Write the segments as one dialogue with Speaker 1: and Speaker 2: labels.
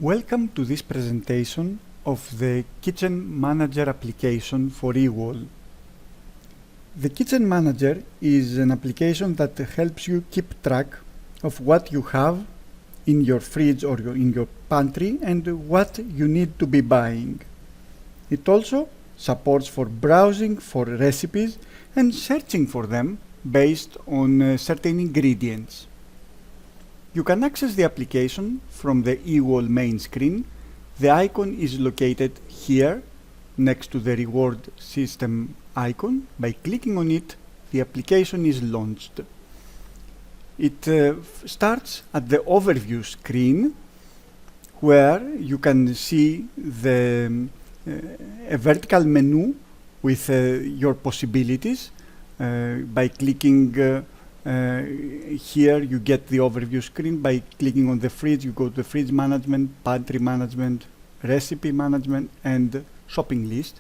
Speaker 1: Welcome to this presentation of the Kitchen Manager application for eWall. The Kitchen Manager is an application that helps you keep track of what you have in your fridge or in your pantry and what you need to be buying. It also supports for browsing for recipes and searching for them based on certain ingredients. You can access the application from the eWall main screen. The icon is located here next to the reward system icon. By clicking on it, the application is launched. It starts at the overview screen where you can see a vertical menu with your possibilities. By clicking here you get the overview screen. By clicking on the fridge, you go to the fridge management, pantry management, recipe management and shopping list.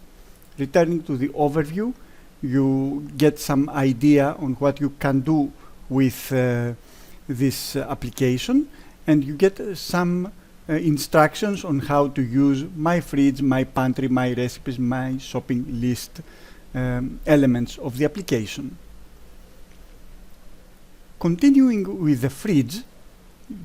Speaker 1: Returning to the overview, you get some idea on what you can do with this application, and you get some instructions on how to use my fridge, my pantry, my recipes, my shopping list elements of the application. Continuing with the fridge,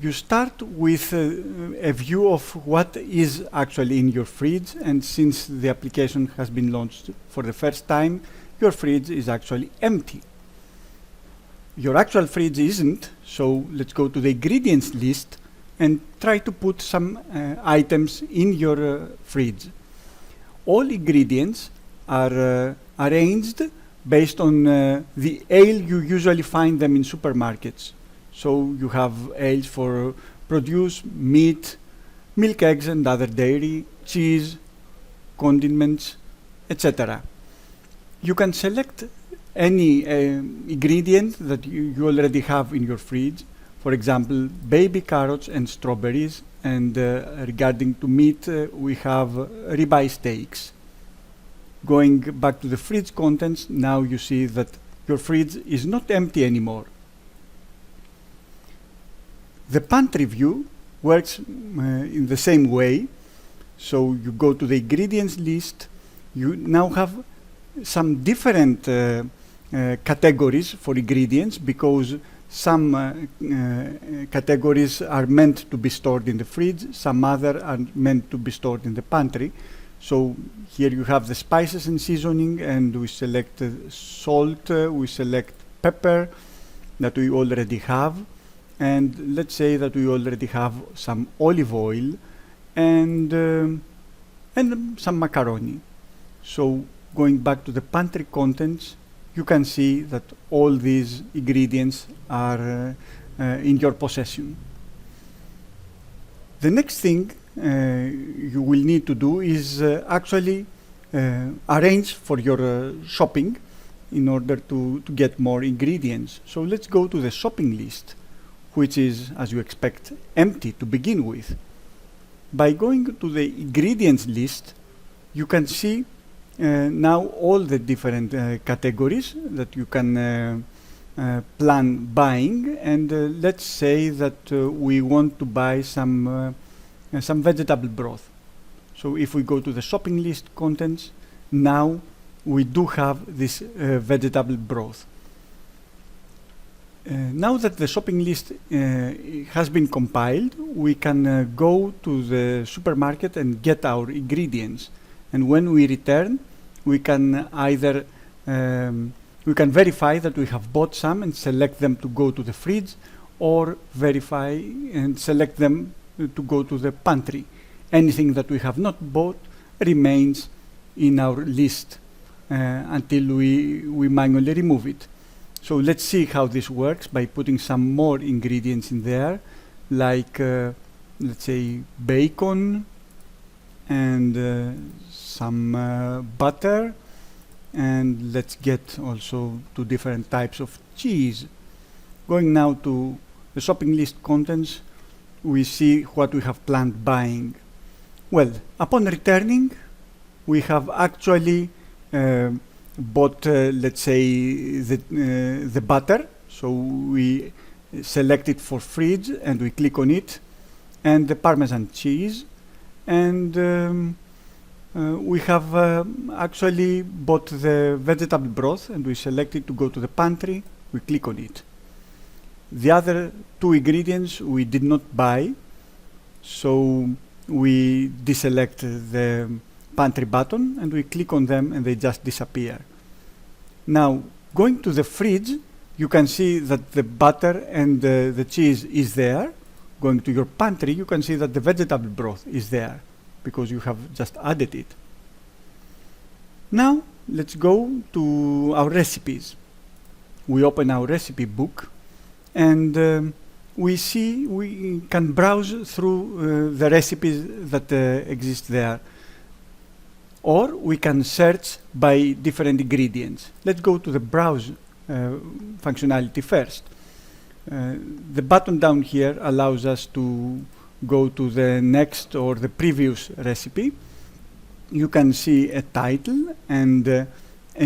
Speaker 1: you start with a view of what is actually in your fridge, and since the application has been launched for the first time, your fridge is actually empty. Your actual fridge isn't, so let's go to the ingredients list and try to put some items in your fridge. All ingredients are arranged based on the aisle you usually find them in supermarkets. So you have aisles for produce, meat, milk, eggs and other dairy, cheese, condiments, etc. You can select any ingredient that you already have in your fridge. For example, baby carrots and strawberries, and regarding to meat, we have ribeye steaks. Going back to the fridge contents, now you see that your fridge is not empty anymore. The pantry view works in the same way. So you go to the ingredients list. You now have some different categories for ingredients, because some categories are meant to be stored in the fridge, some other are meant to be stored in the pantry. So here you have the spices and seasoning, and we select salt, we select pepper that we already have, and let's say that we already have some olive oil and some macaroni. So going back to the pantry contents, you can see that all these ingredients are in your possession. The next thing you will need to do is actually arrange for your shopping in order to get more ingredients. So let's go to the shopping list, which is, as you expect, empty to begin with. By going to the ingredients list, you can see now all the different categories that you can plan buying, and let's say that we want to buy some vegetable broth. So if we go to the shopping list contents, now we do have this vegetable broth. Now that the shopping list has been compiled, we can go to the supermarket and get our ingredients. And when we return, we can either we can verify that we have bought some and select them to go to the fridge, or verify and select them to go to the pantry. Anything that we have not bought remains in our list until we manually remove it. So let's see how this works by putting some more ingredients in there, like let's say bacon and some butter, and let's get also 2 different types of cheese. Going now to the shopping list contents, we see what we have planned buying. Well, upon returning, we have actually bought, let's say, the butter. So we select it for fridge and we click on it. and the Parmesan cheese, and we have actually bought the vegetable broth, and we select it to go to the pantry. We click on it. The other two ingredients we did not buy, so we deselect the pantry button and we click on them and they just disappear. Now, going to the fridge, you can see that the butter and the cheese is there. Going to your pantry, you can see that the vegetable broth is there because you have just added it. Now, let's go to our recipes. We open our recipe book and we can browse through the recipes that exist there. Or we can search by different ingredients. Let's go to the browse functionality first. The button down here allows us to go to the next or the previous recipe. You can see a title and an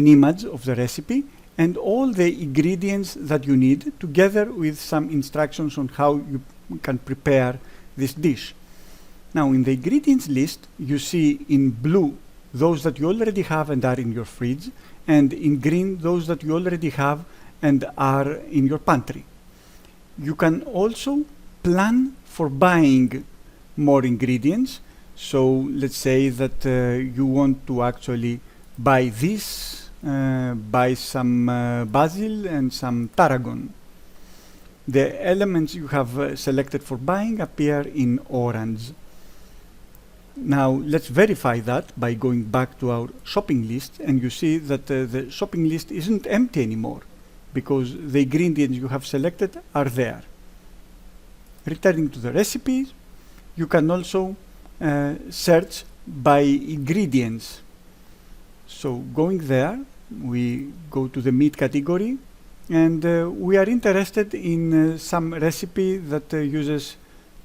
Speaker 1: image of the recipe and all the ingredients that you need, together with some instructions on how you can prepare this dish. Now, in the ingredients list, you see in blue those that you already have and are in your fridge, and in green those that you already have and are in your pantry. You can also plan for buying more ingredients. So let's say that you want to actually buy this, buy some basil and some tarragon. The elements you have selected for buying appear in orange. Now let's verify that by going back to our shopping list, and you see that the shopping list isn't empty anymore because the ingredients you have selected are there. Returning to the recipes, you can also search by ingredients. So going there, we go to the meat category, and we are interested in some recipe that uses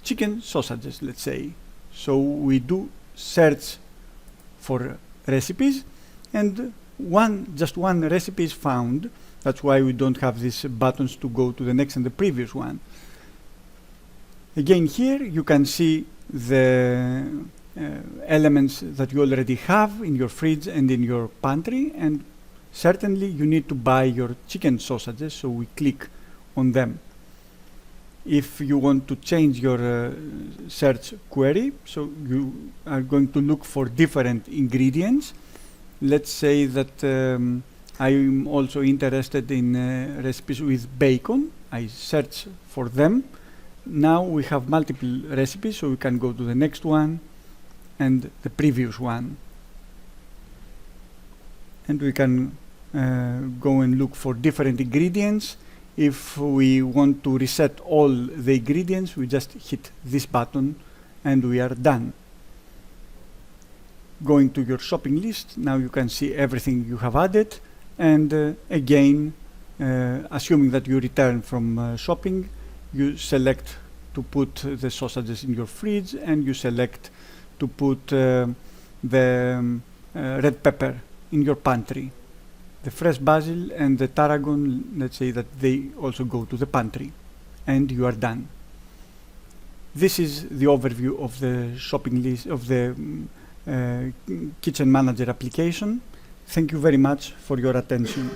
Speaker 1: chicken sausages, let's say. So we do search for recipes, and just one recipe is found. That's why we don't have these buttons to go to the next and the previous one. Again, here you can see the elements that you already have in your fridge and in your pantry, and certainly you need to buy your chicken sausages, so we click on them. If you want to change your search query, so you are going to look for different ingredients. Let's say that I'm also interested in recipes with bacon. I search for them. Now we have multiple recipes, so we can go to the next one and the previous one. And we can go and look for different ingredients. If we want to reset all the ingredients, we just hit this button and we are done. Going to your shopping list, now you can see everything you have added, and again, assuming that you return from shopping, you select to put the sausages in your fridge, and you select to put the red pepper in your pantry. The fresh basil and the tarragon, let's say that they also go to the pantry, and you are done. This is the overview of the shopping list of the Kitchen Manager application. Thank you very much for your attention.